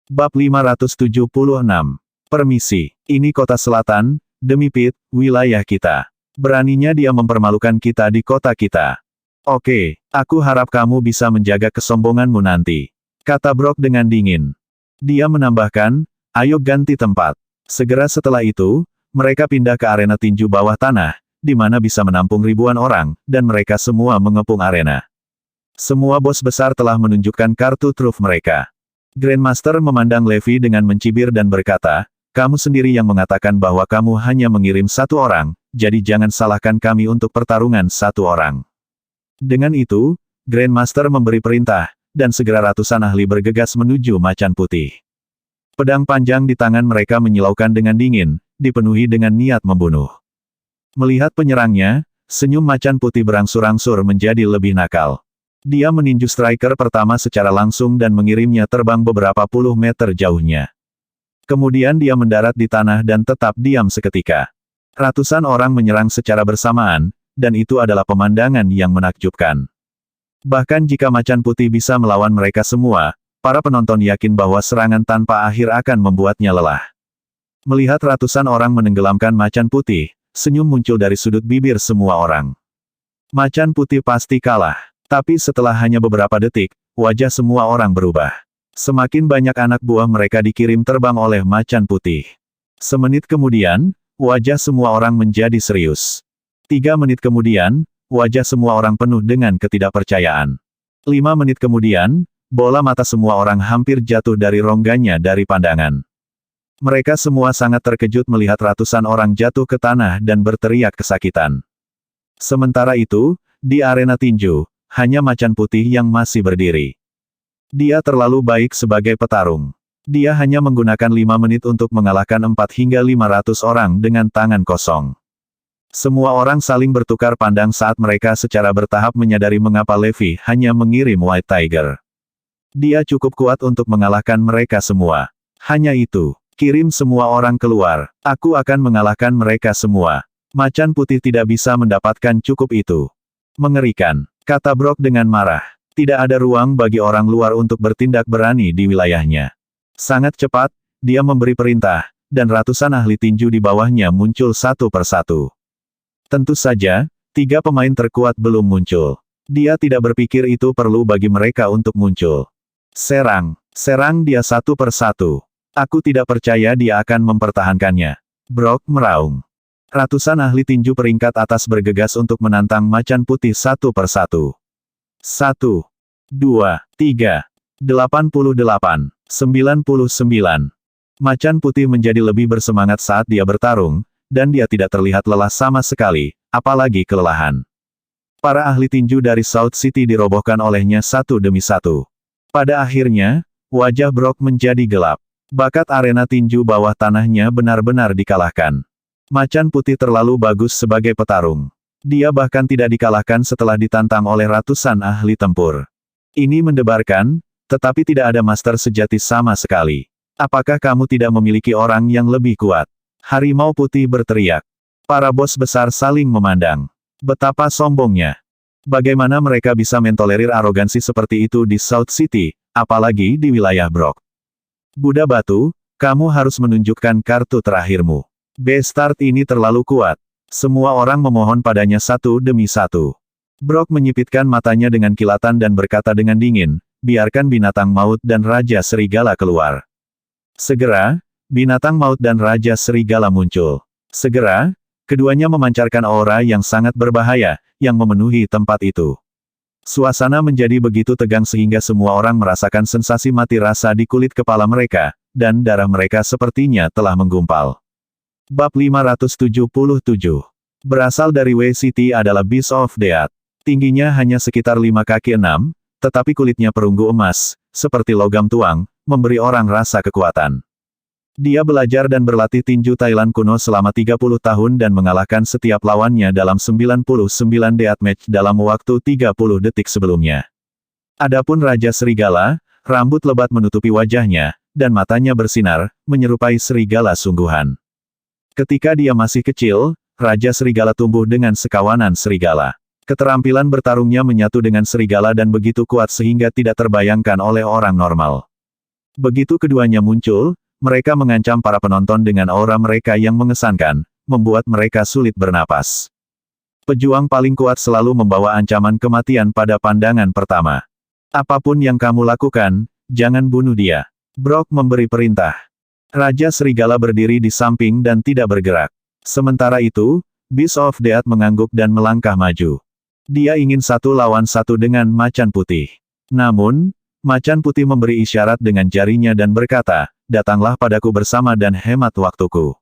Bab 576. Permisi, ini kota selatan, demi Pit, wilayah kita. Beraninya dia mempermalukan kita di kota kita. Oke, aku harap kamu bisa menjaga kesombonganmu nanti, kata Brock dengan dingin. Dia menambahkan, ayo ganti tempat. Segera setelah itu, mereka pindah ke arena tinju bawah tanah, di mana bisa menampung ribuan orang, dan mereka semua mengepung arena. Semua bos besar telah menunjukkan kartu truf mereka. Grandmaster memandang Levi dengan mencibir dan berkata, kamu sendiri yang mengatakan bahwa kamu hanya mengirim satu orang, jadi jangan salahkan kami untuk pertarungan satu orang. Dengan itu, Grandmaster memberi perintah, dan segera ratusan ahli bergegas menuju macan putih. Pedang panjang di tangan mereka menyilaukan dengan dingin, dipenuhi dengan niat membunuh. Melihat penyerangnya, senyum macan putih berangsur-angsur menjadi lebih nakal. Dia meninju striker pertama secara langsung dan mengirimnya terbang beberapa puluh meter jauhnya. Kemudian dia mendarat di tanah dan tetap diam seketika. Ratusan orang menyerang secara bersamaan, dan itu adalah pemandangan yang menakjubkan. Bahkan jika macan putih bisa melawan mereka semua, para penonton yakin bahwa serangan tanpa akhir akan membuatnya lelah. Melihat ratusan orang menenggelamkan macan putih, senyum muncul dari sudut bibir semua orang. Macan putih pasti kalah. Tapi setelah hanya beberapa detik, wajah semua orang berubah. Semakin banyak anak buah mereka dikirim terbang oleh macan putih. Semenit kemudian, wajah semua orang menjadi serius. 3 menit kemudian, wajah semua orang penuh dengan ketidakpercayaan. 5 menit kemudian, bola mata semua orang hampir jatuh dari rongganya dari pandangan. Mereka semua sangat terkejut melihat ratusan orang jatuh ke tanah dan berteriak kesakitan. Sementara itu, di arena tinju, hanya macan putih yang masih berdiri. Dia terlalu baik sebagai petarung. Dia hanya menggunakan 5 menit untuk mengalahkan 4 hingga 500 orang dengan tangan kosong. Semua orang saling bertukar pandang saat mereka secara bertahap menyadari mengapa Levi hanya mengirim White Tiger. Dia cukup kuat untuk mengalahkan mereka semua. Hanya itu, kirim semua orang keluar. Aku akan mengalahkan mereka semua. Macan putih tidak bisa mendapatkan cukup itu. Mengerikan, kata Brock dengan marah. Tidak ada ruang bagi orang luar untuk bertindak berani di wilayahnya. Sangat cepat, dia memberi perintah, dan ratusan ahli tinju di bawahnya muncul satu persatu. Tentu saja, 3 pemain terkuat belum muncul. Dia tidak berpikir itu perlu bagi mereka untuk muncul. Serang, serang dia satu persatu. Aku tidak percaya dia akan mempertahankannya. Brock meraung. Ratusan ahli tinju peringkat atas bergegas untuk menantang macan putih satu persatu. 1, 2, 3, 88, 99. Macan putih menjadi lebih bersemangat saat dia bertarung, dan dia tidak terlihat lelah sama sekali, apalagi kelelahan. Para ahli tinju dari South City dirobohkan olehnya satu demi satu. Pada akhirnya, wajah Brock menjadi gelap. Bakat arena tinju bawah tanahnya benar-benar dikalahkan. Macan putih terlalu bagus sebagai petarung. Dia bahkan tidak dikalahkan setelah ditantang oleh ratusan ahli tempur. Ini mendebarkan, tetapi tidak ada master sejati sama sekali. Apakah kamu tidak memiliki orang yang lebih kuat? Harimau putih berteriak. Para bos besar saling memandang. Betapa sombongnya. Bagaimana mereka bisa mentolerir arogansi seperti itu di South City, apalagi di wilayah Brock. Buddha Batu, kamu harus menunjukkan kartu terakhirmu. Bestart ini terlalu kuat. Semua orang memohon padanya satu demi satu. Brock menyipitkan matanya dengan kilatan dan berkata dengan dingin, biarkan binatang maut dan Raja Serigala keluar. Segera, binatang maut dan Raja Serigala muncul. Segera, keduanya memancarkan aura yang sangat berbahaya, yang memenuhi tempat itu. Suasana menjadi begitu tegang sehingga semua orang merasakan sensasi mati rasa di kulit kepala mereka, dan darah mereka sepertinya telah menggumpal. Bab 577. Berasal dari W-City adalah Beast of Death. Tingginya hanya sekitar 5 kaki 6, tetapi kulitnya perunggu emas, seperti logam tuang, memberi orang rasa kekuatan. Dia belajar dan berlatih tinju Thailand kuno selama 30 tahun dan mengalahkan setiap lawannya dalam 99 deathmatch dalam waktu 30 detik sebelumnya. Adapun Raja Serigala, rambut lebat menutupi wajahnya, dan matanya bersinar, menyerupai serigala sungguhan. Ketika dia masih kecil, Raja Serigala tumbuh dengan sekawanan serigala. Keterampilan bertarungnya menyatu dengan serigala dan begitu kuat sehingga tidak terbayangkan oleh orang normal. Begitu keduanya muncul, mereka mengancam para penonton dengan aura mereka yang mengesankan, membuat mereka sulit bernapas. Pejuang paling kuat selalu membawa ancaman kematian pada pandangan pertama. Apapun yang kamu lakukan, jangan bunuh dia. Brock memberi perintah. Raja Serigala berdiri di samping dan tidak bergerak. Sementara itu, Beast of Death mengangguk dan melangkah maju. Dia ingin 1 lawan 1 dengan macan putih. Namun, macan putih memberi isyarat dengan jarinya dan berkata, "Datanglah padaku bersama dan hemat waktuku."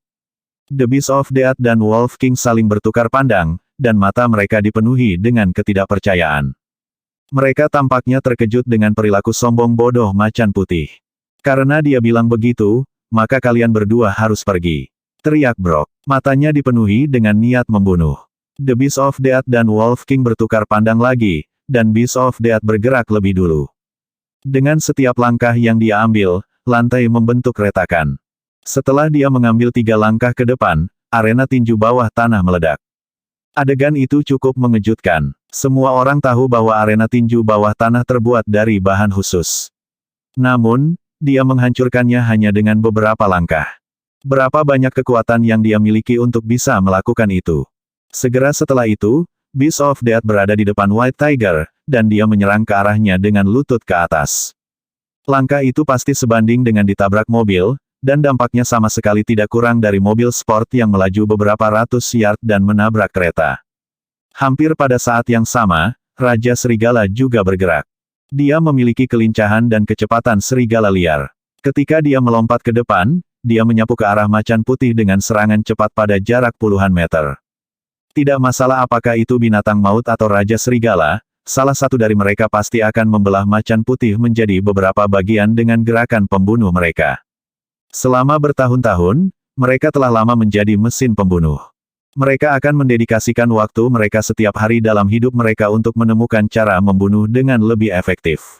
The Beast of Death dan Wolf King saling bertukar pandang, dan mata mereka dipenuhi dengan ketidakpercayaan. Mereka tampaknya terkejut dengan perilaku sombong bodoh macan putih. Karena dia bilang begitu, maka kalian berdua harus pergi. Teriak Brock. Matanya dipenuhi dengan niat membunuh. The Beast of Death dan Wolf King bertukar pandang lagi, dan Beast of Death bergerak lebih dulu. Dengan setiap langkah yang dia ambil, lantai membentuk retakan. Setelah dia mengambil 3 langkah ke depan, arena tinju bawah tanah meledak. Adegan itu cukup mengejutkan. Semua orang tahu bahwa arena tinju bawah tanah terbuat dari bahan khusus. Namun, dia menghancurkannya hanya dengan beberapa langkah. Berapa banyak kekuatan yang dia miliki untuk bisa melakukan itu. Segera setelah itu, Beast of Death berada di depan White Tiger, dan dia menyerang ke arahnya dengan lutut ke atas. Langkah itu pasti sebanding dengan ditabrak mobil, dan dampaknya sama sekali tidak kurang dari mobil sport yang melaju beberapa ratus yard dan menabrak kereta. Hampir pada saat yang sama, Raja Serigala juga bergerak. Dia memiliki kelincahan dan kecepatan serigala liar. Ketika dia melompat ke depan, dia menyapu ke arah macan putih dengan serangan cepat pada jarak puluhan meter. Tidak masalah apakah itu binatang maut atau Raja Serigala, salah satu dari mereka pasti akan membelah macan putih menjadi beberapa bagian dengan gerakan pembunuh mereka. Selama bertahun-tahun, mereka telah lama menjadi mesin pembunuh. Mereka akan mendedikasikan waktu mereka setiap hari dalam hidup mereka untuk menemukan cara membunuh dengan lebih efektif.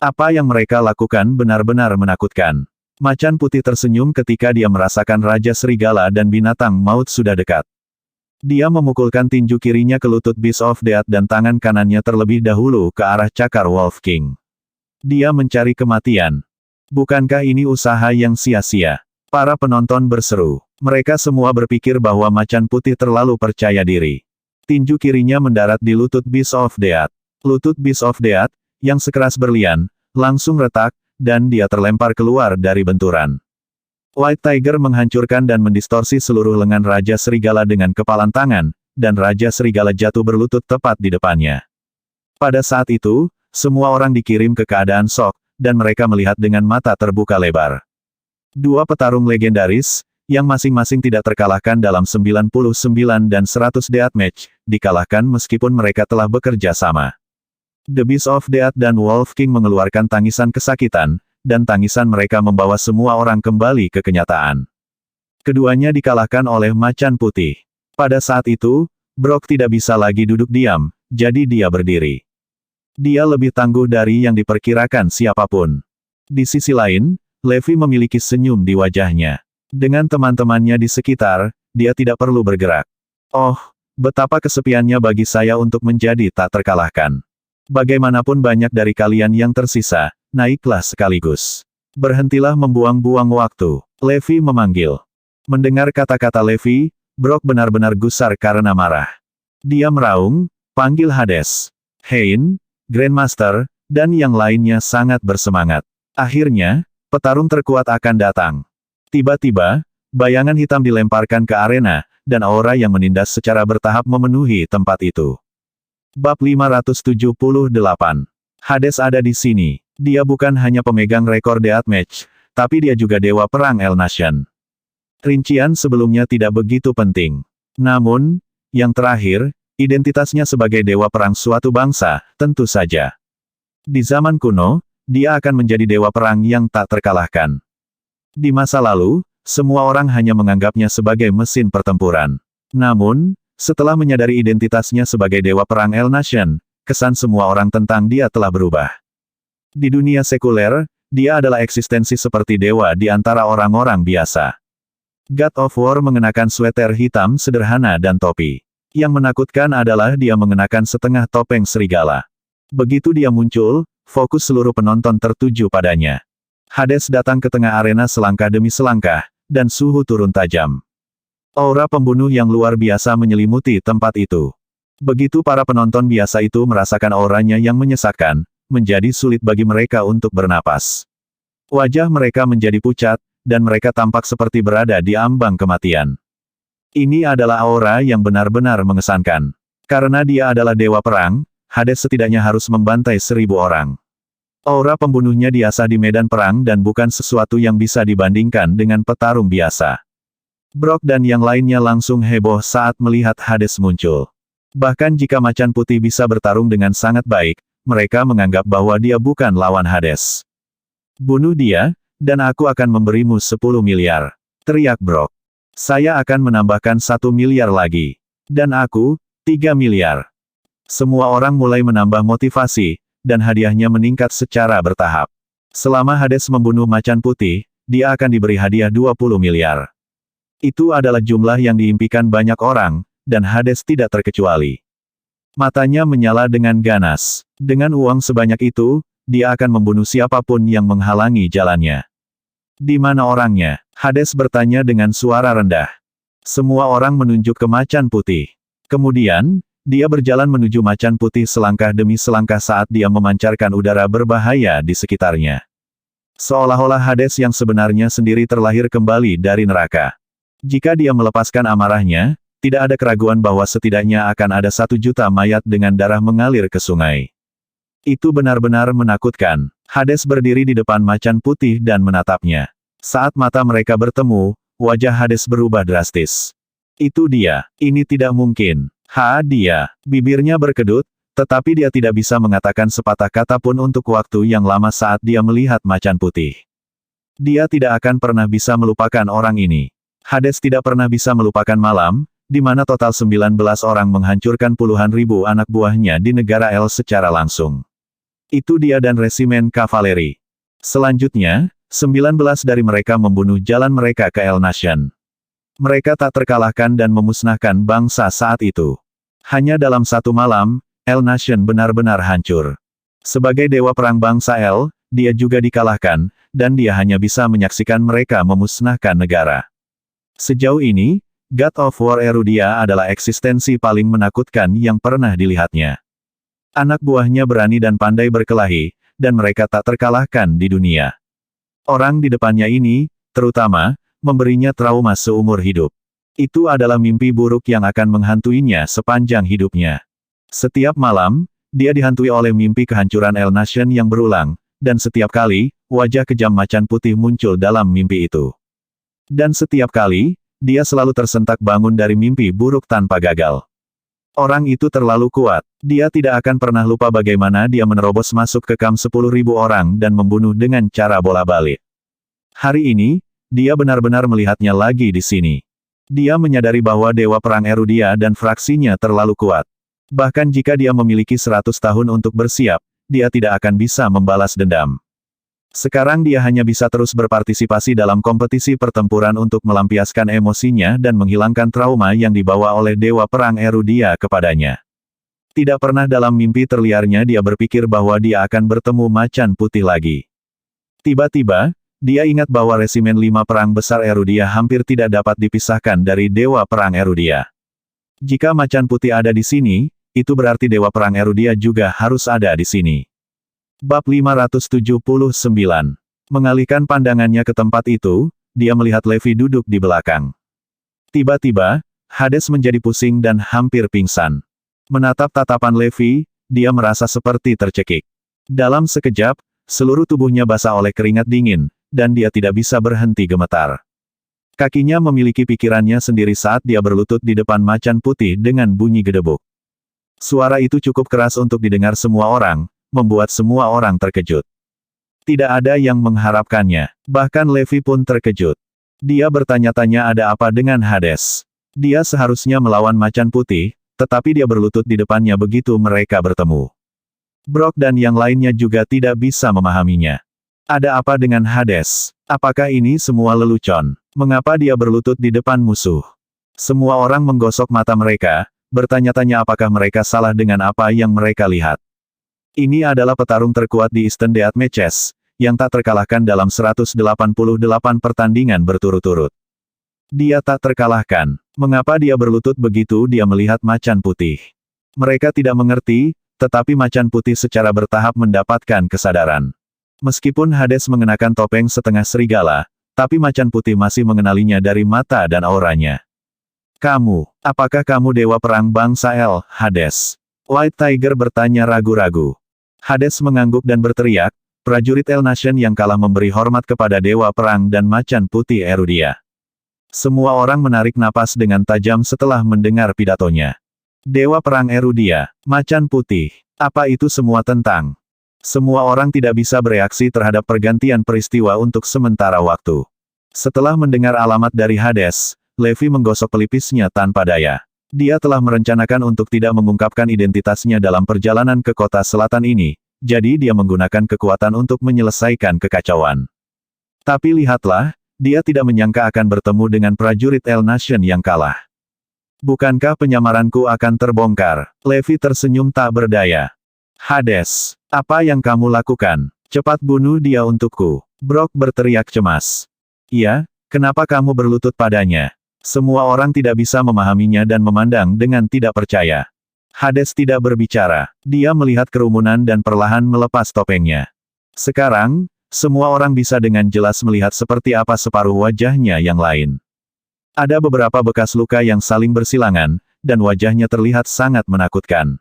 Apa yang mereka lakukan benar-benar menakutkan. Macan putih tersenyum ketika dia merasakan Raja Serigala dan binatang maut sudah dekat. Dia memukulkan tinju kirinya ke lutut Beast of Death dan tangan kanannya terlebih dahulu ke arah cakar Wolf King. Dia mencari kematian. Bukankah ini usaha yang sia-sia? Para penonton berseru. Mereka semua berpikir bahwa macan putih terlalu percaya diri. Tinju kirinya mendarat di lutut Beast of Death. Lutut Beast of Death, yang sekeras berlian, langsung retak, dan dia terlempar keluar dari benturan. White Tiger menghancurkan dan mendistorsi seluruh lengan Raja Serigala dengan kepalan tangan, dan Raja Serigala jatuh berlutut tepat di depannya. Pada saat itu, semua orang dikirim ke keadaan shock, dan mereka melihat dengan mata terbuka lebar. Dua petarung legendaris, yang masing-masing tidak terkalahkan dalam 99 dan 100 deathmatch, dikalahkan meskipun mereka telah bekerja sama. The Beast of Death dan Wolf King mengeluarkan tangisan kesakitan, dan tangisan mereka membawa semua orang kembali ke kenyataan. Keduanya dikalahkan oleh macan putih. Pada saat itu, Brock tidak bisa lagi duduk diam, jadi dia berdiri. Dia lebih tangguh dari yang diperkirakan siapapun. Di sisi lain, Levi memiliki senyum di wajahnya. Dengan teman-temannya di sekitar, dia tidak perlu bergerak. Oh, betapa kesepiannya bagi saya untuk menjadi tak terkalahkan. Bagaimanapun banyak dari kalian yang tersisa, naiklah sekaligus. Berhentilah membuang-buang waktu. Levi memanggil. Mendengar kata-kata Levi, Brock benar-benar gusar karena marah. Dia meraung, panggil Hades. Hein, Grandmaster, dan yang lainnya sangat bersemangat. Akhirnya, petarung terkuat akan datang. Tiba-tiba, bayangan hitam dilemparkan ke arena, dan aura yang menindas secara bertahap memenuhi tempat itu. Bab 578. Hades ada di sini. Dia bukan hanya pemegang rekor deathmatch, tapi dia juga dewa perang El Nation. Rincian sebelumnya tidak begitu penting. Namun, yang terakhir, identitasnya sebagai dewa perang suatu bangsa, tentu saja. Di zaman kuno, dia akan menjadi dewa perang yang tak terkalahkan. Di masa lalu, semua orang hanya menganggapnya sebagai mesin pertempuran. Namun, setelah menyadari identitasnya sebagai dewa perang El Nation, kesan semua orang tentang dia telah berubah. Di dunia sekuler, dia adalah eksistensi seperti dewa di antara orang-orang biasa. God of War mengenakan sweater hitam sederhana dan topi. Yang menakutkan adalah dia mengenakan setengah topeng serigala. Begitu dia muncul, fokus seluruh penonton tertuju padanya. Hades datang ke tengah arena selangkah demi selangkah, dan suhu turun tajam. Aura pembunuh yang luar biasa menyelimuti tempat itu. Begitu para penonton biasa itu merasakan auranya yang menyesakkan, menjadi sulit bagi mereka untuk bernapas. Wajah mereka menjadi pucat, dan mereka tampak seperti berada di ambang kematian. Ini adalah aura yang benar-benar mengesankan. Karena dia adalah dewa perang, Hades setidaknya harus membantai 1000 orang. Aura pembunuhnya diasah di medan perang dan bukan sesuatu yang bisa dibandingkan dengan petarung biasa. Brock dan yang lainnya langsung heboh saat melihat Hades muncul. Bahkan jika macan putih bisa bertarung dengan sangat baik, mereka menganggap bahwa dia bukan lawan Hades. Bunuh dia, dan aku akan memberimu 10 miliar. Teriak Brock. Saya akan menambahkan 1 miliar lagi. Dan aku, 3 miliar. Semua orang mulai menambah motivasi, dan hadiahnya meningkat secara bertahap. Selama Hades membunuh macan putih, dia akan diberi hadiah 20 miliar. Itu adalah jumlah yang diimpikan banyak orang, dan Hades tidak terkecuali. Matanya menyala dengan ganas. Dengan uang sebanyak itu, dia akan membunuh siapapun yang menghalangi jalannya. Di mana orangnya? Hades bertanya dengan suara rendah. Semua orang menunjuk ke macan putih. Kemudian, dia berjalan menuju macan putih selangkah demi selangkah saat dia memancarkan udara berbahaya di sekitarnya. Seolah-olah Hades yang sebenarnya sendiri terlahir kembali dari neraka. Jika dia melepaskan amarahnya, tidak ada keraguan bahwa setidaknya akan ada 1 juta mayat dengan darah mengalir ke sungai. Itu benar-benar menakutkan. Hades berdiri di depan macan putih dan menatapnya. Saat mata mereka bertemu, wajah Hades berubah drastis. Itu dia. Ini tidak mungkin. Dia. Bibirnya berkedut, tetapi dia tidak bisa mengatakan sepatah kata pun untuk waktu yang lama saat dia melihat macan putih. Dia tidak akan pernah bisa melupakan orang ini. Hades tidak pernah bisa melupakan malam, di mana total 19 orang menghancurkan puluhan ribu anak buahnya di negara El secara langsung. Itu dia dan resimen kavaleri. Selanjutnya, 19 dari mereka membunuh jalan mereka ke El Nation. Mereka tak terkalahkan dan memusnahkan bangsa saat itu. Hanya dalam 1 malam, El Nation benar-benar hancur. Sebagai dewa perang bangsa El, dia juga dikalahkan, dan dia hanya bisa menyaksikan mereka memusnahkan negara. Sejauh ini, God of War Erudia adalah eksistensi paling menakutkan yang pernah dilihatnya. Anak buahnya berani dan pandai berkelahi, dan mereka tak terkalahkan di dunia. Orang di depannya ini, terutama, memberinya trauma seumur hidup. Itu adalah mimpi buruk yang akan menghantuinya sepanjang hidupnya. Setiap malam, dia dihantui oleh mimpi kehancuran El Nation yang berulang, dan setiap kali, wajah kejam macan putih muncul dalam mimpi itu. Dan setiap kali, dia selalu tersentak bangun dari mimpi buruk tanpa gagal. Orang itu terlalu kuat. Dia tidak akan pernah lupa bagaimana dia menerobos masuk ke kamp 10.000 orang dan membunuh dengan cara bola balik. Hari ini, dia benar-benar melihatnya lagi di sini. Dia menyadari bahwa Dewa Perang Erudia dan fraksinya terlalu kuat. Bahkan jika dia memiliki 100 tahun untuk bersiap, dia tidak akan bisa membalas dendam. Sekarang dia hanya bisa terus berpartisipasi dalam kompetisi pertempuran untuk melampiaskan emosinya dan menghilangkan trauma yang dibawa oleh Dewa Perang Erudia kepadanya. Tidak pernah dalam mimpi terliarnya dia berpikir bahwa dia akan bertemu macan putih lagi. Tiba-tiba, dia ingat bahwa resimen 5 perang besar Erudia hampir tidak dapat dipisahkan dari Dewa Perang Erudia. Jika macan putih ada di sini, itu berarti Dewa Perang Erudia juga harus ada di sini. Bab 579. Mengalihkan pandangannya ke tempat itu, dia melihat Levi duduk di belakang. Tiba-tiba, Hades menjadi pusing dan hampir pingsan. Menatap tatapan Levi, dia merasa seperti tercekik. Dalam sekejap, seluruh tubuhnya basah oleh keringat dingin, dan dia tidak bisa berhenti gemetar. Kakinya memiliki pikirannya sendiri saat dia berlutut di depan macan putih dengan bunyi gedebuk. Suara itu cukup keras untuk didengar semua orang, membuat semua orang terkejut. Tidak ada yang mengharapkannya. Bahkan Levi pun terkejut. Dia bertanya-tanya ada apa dengan Hades. Dia seharusnya melawan macan putih, tetapi dia berlutut di depannya begitu mereka bertemu. Brock dan yang lainnya juga tidak bisa memahaminya. Ada apa dengan Hades? Apakah ini semua lelucon? Mengapa dia berlutut di depan musuh? Semua orang menggosok mata mereka, bertanya-tanya apakah mereka salah dengan apa yang mereka lihat. Ini adalah petarung terkuat di Eastern Death Matches, yang tak terkalahkan dalam 188 pertandingan berturut-turut. Dia tak terkalahkan. Mengapa dia berlutut begitu? Dia melihat macan putih. Mereka tidak mengerti, tetapi macan putih secara bertahap mendapatkan kesadaran. Meskipun Hades mengenakan topeng setengah serigala, tapi macan putih masih mengenalinya dari mata dan auranya. Kamu, apakah kamu dewa perang bangsa El, Hades? White Tiger bertanya ragu-ragu. Hades mengangguk dan berteriak, prajurit El Nation yang kalah memberi hormat kepada dewa perang dan macan putih Erudia. Semua orang menarik napas dengan tajam setelah mendengar pidatonya. Dewa perang Erudia, macan putih, apa itu semua tentang? Semua orang tidak bisa bereaksi terhadap pergantian peristiwa untuk sementara waktu. Setelah mendengar alamat dari Hades, Levi menggosok pelipisnya tanpa daya. Dia telah merencanakan untuk tidak mengungkapkan identitasnya dalam perjalanan ke kota selatan ini, jadi dia menggunakan kekuatan untuk menyelesaikan kekacauan. Tapi lihatlah, dia tidak menyangka akan bertemu dengan prajurit El Nation yang kalah. Bukankah penyamaranku akan terbongkar? Levi tersenyum tak berdaya. Hades, apa yang kamu lakukan? Cepat bunuh dia untukku. Brock berteriak cemas. Iya, kenapa kamu berlutut padanya? Semua orang tidak bisa memahaminya dan memandang dengan tidak percaya. Hades tidak berbicara. Dia melihat kerumunan dan perlahan melepas topengnya. Sekarang, semua orang bisa dengan jelas melihat seperti apa separuh wajahnya yang lain. Ada beberapa bekas luka yang saling bersilangan, dan wajahnya terlihat sangat menakutkan.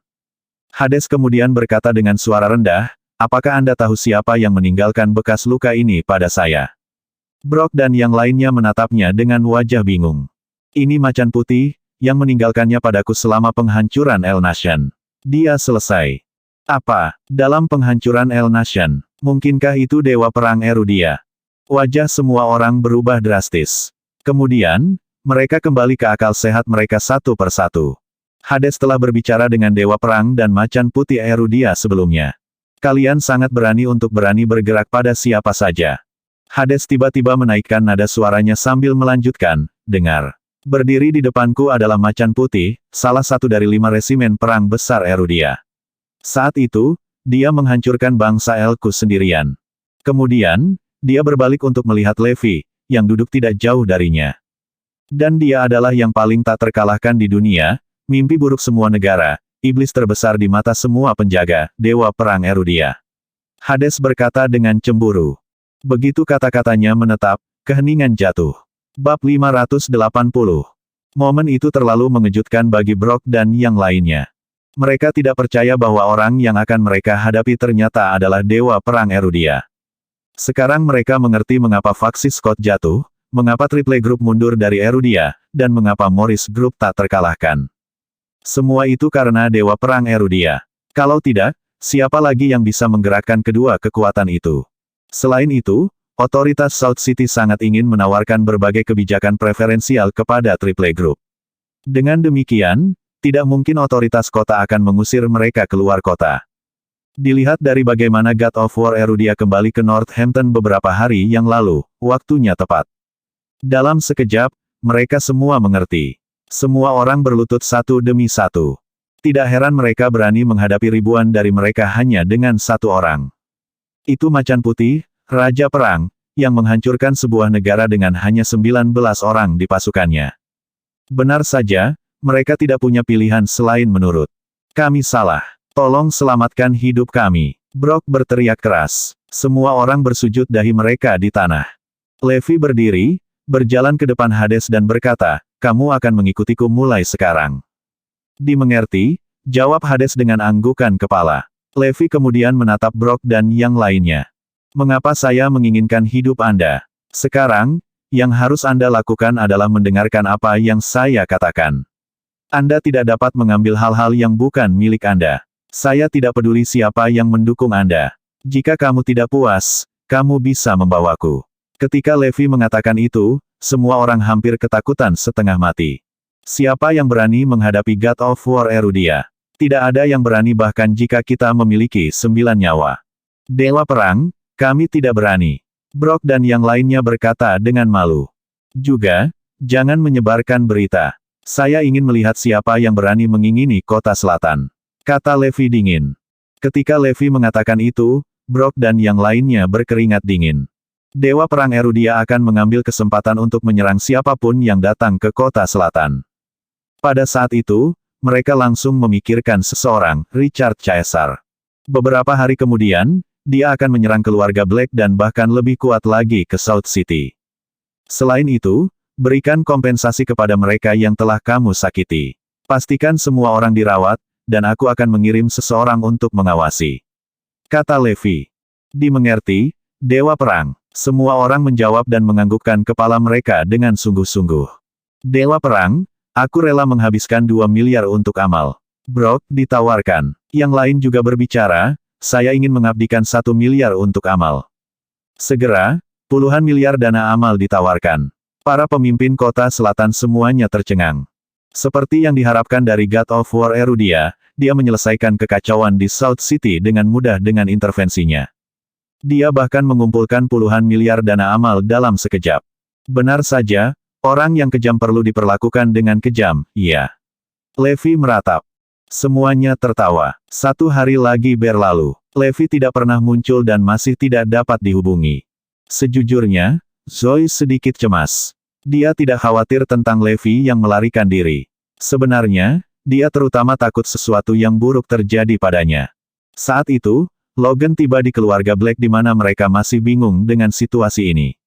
Hades kemudian berkata dengan suara rendah, apakah Anda tahu siapa yang meninggalkan bekas luka ini pada saya? Brock dan yang lainnya menatapnya dengan wajah bingung. Ini macan putih, yang meninggalkannya padaku selama penghancuran El Nation. Dia selesai. Apa, dalam penghancuran El Nation, mungkinkah itu dewa perang Erudia? Wajah semua orang berubah drastis. Kemudian, mereka kembali ke akal sehat mereka satu persatu. Hades telah berbicara dengan dewa perang dan macan putih Erudia sebelumnya. Kalian sangat berani untuk berani bergerak pada siapa saja. Hades tiba-tiba menaikkan nada suaranya sambil melanjutkan, dengar. Berdiri di depanku adalah macan putih, salah satu dari 5 resimen perang besar Erudia. Saat itu, dia menghancurkan bangsa Elkus sendirian. Kemudian, dia berbalik untuk melihat Levi, yang duduk tidak jauh darinya. Dan dia adalah yang paling tak terkalahkan di dunia, mimpi buruk semua negara, iblis terbesar di mata semua penjaga, dewa perang Erudia. Hades berkata dengan cemburu. Begitu kata-katanya menetap, keheningan jatuh. Bab 580. Momen itu terlalu mengejutkan bagi Brock dan yang lainnya. Mereka tidak percaya bahwa orang yang akan mereka hadapi ternyata adalah dewa perang Erudia. Sekarang mereka mengerti mengapa faksi Scott jatuh, mengapa Triple Group mundur dari Erudia, dan mengapa Morris Group tak terkalahkan. Semua itu karena dewa perang Erudia. Kalau tidak, siapa lagi yang bisa menggerakkan kedua kekuatan itu? Selain itu, otoritas South City sangat ingin menawarkan berbagai kebijakan preferensial kepada Triple Group. Dengan demikian, tidak mungkin otoritas kota akan mengusir mereka keluar kota. Dilihat dari bagaimana God of War Erudia kembali ke Northampton beberapa hari yang lalu, waktunya tepat. Dalam sekejap, mereka semua mengerti. Semua orang berlutut satu demi satu. Tidak heran mereka berani menghadapi ribuan dari mereka hanya dengan satu orang. Itu macan putih, Raja Perang, yang menghancurkan sebuah negara dengan hanya 19 orang di pasukannya. Benar saja, mereka tidak punya pilihan selain menurut. Kami salah. Tolong selamatkan hidup kami. Brock berteriak keras. Semua orang bersujud dahi mereka di tanah. Levi berdiri, berjalan ke depan Hades dan berkata, kamu akan mengikutiku mulai sekarang. Dimengerti, jawab Hades dengan anggukan kepala. Levi kemudian menatap Brock dan yang lainnya. Mengapa saya menginginkan hidup Anda? Sekarang, yang harus Anda lakukan adalah mendengarkan apa yang saya katakan. Anda tidak dapat mengambil hal-hal yang bukan milik Anda. Saya tidak peduli siapa yang mendukung Anda. Jika kamu tidak puas, kamu bisa membawaku. Ketika Levi mengatakan itu, semua orang hampir ketakutan setengah mati. Siapa yang berani menghadapi God of War Erudia? Tidak ada yang berani bahkan jika kita memiliki 9 nyawa. Dewa Perang, kami tidak berani. Brock dan yang lainnya berkata dengan malu. Juga, jangan menyebarkan berita. Saya ingin melihat siapa yang berani mengingini kota selatan. Kata Levi dingin. Ketika Levi mengatakan itu, Brock dan yang lainnya berkeringat dingin. Dewa Perang Erudia akan mengambil kesempatan untuk menyerang siapapun yang datang ke kota selatan. Pada saat itu, mereka langsung memikirkan seseorang, Richard Caesar. Beberapa hari kemudian, dia akan menyerang keluarga Black dan bahkan lebih kuat lagi ke South City. Selain itu, berikan kompensasi kepada mereka yang telah kamu sakiti. Pastikan semua orang dirawat, dan aku akan mengirim seseorang untuk mengawasi. Kata Levi. Dimengerti, Dewa Perang. Semua orang menjawab dan menganggukkan kepala mereka dengan sungguh-sungguh. Dewa Perang, aku rela menghabiskan 2 miliar untuk amal. Brock ditawarkan. Yang lain juga berbicara, saya ingin mengabdikan 1 miliar untuk amal. Segera, puluhan miliar dana amal ditawarkan. Para pemimpin kota selatan semuanya tercengang. Seperti yang diharapkan dari God of War Erudia, dia menyelesaikan kekacauan di South City dengan mudah dengan intervensinya. Dia bahkan mengumpulkan puluhan miliar dana amal dalam sekejap. Benar saja, orang yang kejam perlu diperlakukan dengan kejam, iya. Levi meratap. Semuanya tertawa. 1 hari lagi berlalu. Levi tidak pernah muncul dan masih tidak dapat dihubungi. Sejujurnya, Zoe sedikit cemas. Dia tidak khawatir tentang Levi yang melarikan diri. Sebenarnya, dia terutama takut sesuatu yang buruk terjadi padanya. Saat itu, Logan tiba di keluarga Black di mana mereka masih bingung dengan situasi ini.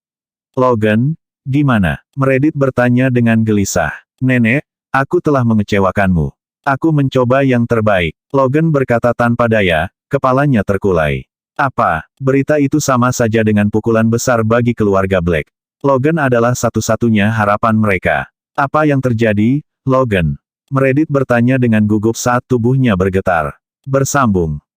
Logan, gimana? Meredith bertanya dengan gelisah. Nenek, aku telah mengecewakanmu. Aku mencoba yang terbaik. Logan berkata tanpa daya, kepalanya terkulai. Apa? Berita itu sama saja dengan pukulan besar bagi keluarga Black. Logan adalah satu-satunya harapan mereka. Apa yang terjadi, Logan? Meredith bertanya dengan gugup saat tubuhnya bergetar. Bersambung.